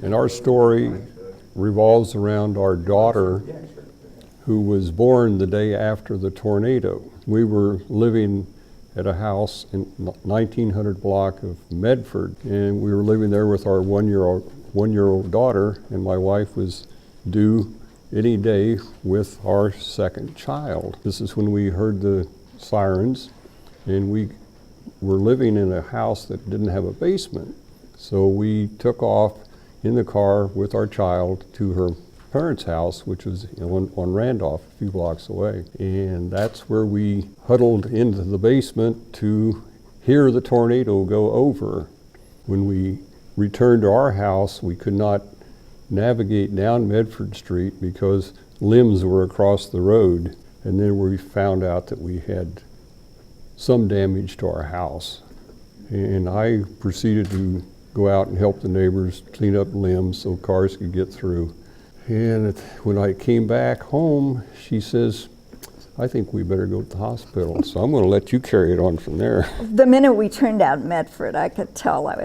And our story revolves around our daughter, who was born the day after the tornado. We were living at a house in 1900 block of Medford, and we were living there with our one-year-old daughter, and my wife was due any day with our second child. This is when we heard the sirens, and we were living in a house that didn't have a basement. So we took off in the car with our child to her parents' house, which was on Randolph, a few blocks away. And that's where we huddled into the basement to hear the tornado go over. When we returned to our house, we could not navigate down Medford Street because limbs were across the road. And then we found out that we had some damage to our house. And I proceeded to go out and help the neighbors clean up limbs so cars could get through. And when I came back home, she says, I think we better go to the hospital. So I'm going to let you carry it on from there. The minute we turned down Medford, I could tell I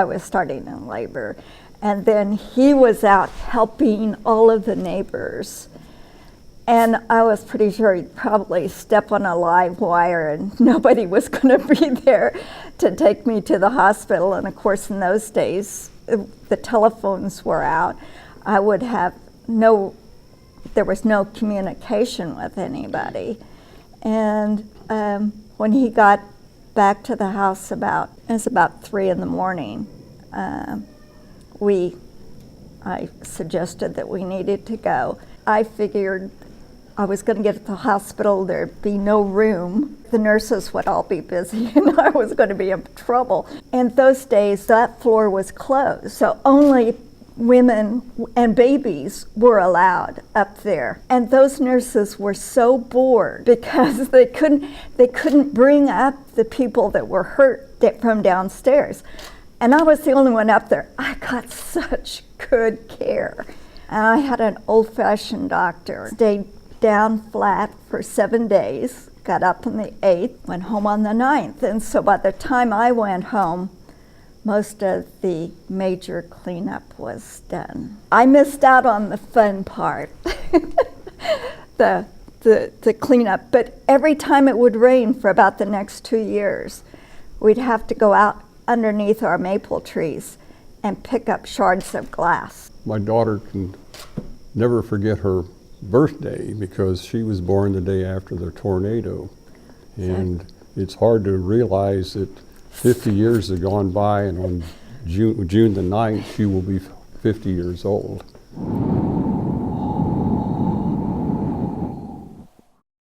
was starting in labor. And then he was out helping all of the neighbors. And I was pretty sure he'd probably step on a live wire and nobody was going to be there to take me to the hospital. And of course, in those days, the telephones were out. I would have there was no communication with anybody. And when he got back to the house it was about 3 a.m, I suggested that we needed to go. I figured I was going to get to the hospital, there'd be no room. The nurses would all be busy and I was going to be in trouble. And those days, that floor was closed, so only women and babies were allowed up there. And those nurses were so bored because they couldn't bring up the people that were hurt from downstairs. And I was the only one up there. I got such good care. And I had an old-fashioned doctor. Stayed down flat for 7 days, got up on the 8th, went home on the 9th. And so by the time I went home, most of the major cleanup was done. I missed out on the fun part, the cleanup, but every time it would rain for about the next 2 years, we'd have to go out underneath our maple trees and pick up shards of glass. My daughter can never forget her birthday because she was born the day after the tornado. And it's hard to realize that 50 years have gone by, and on June the 9th, she will be 50 years old.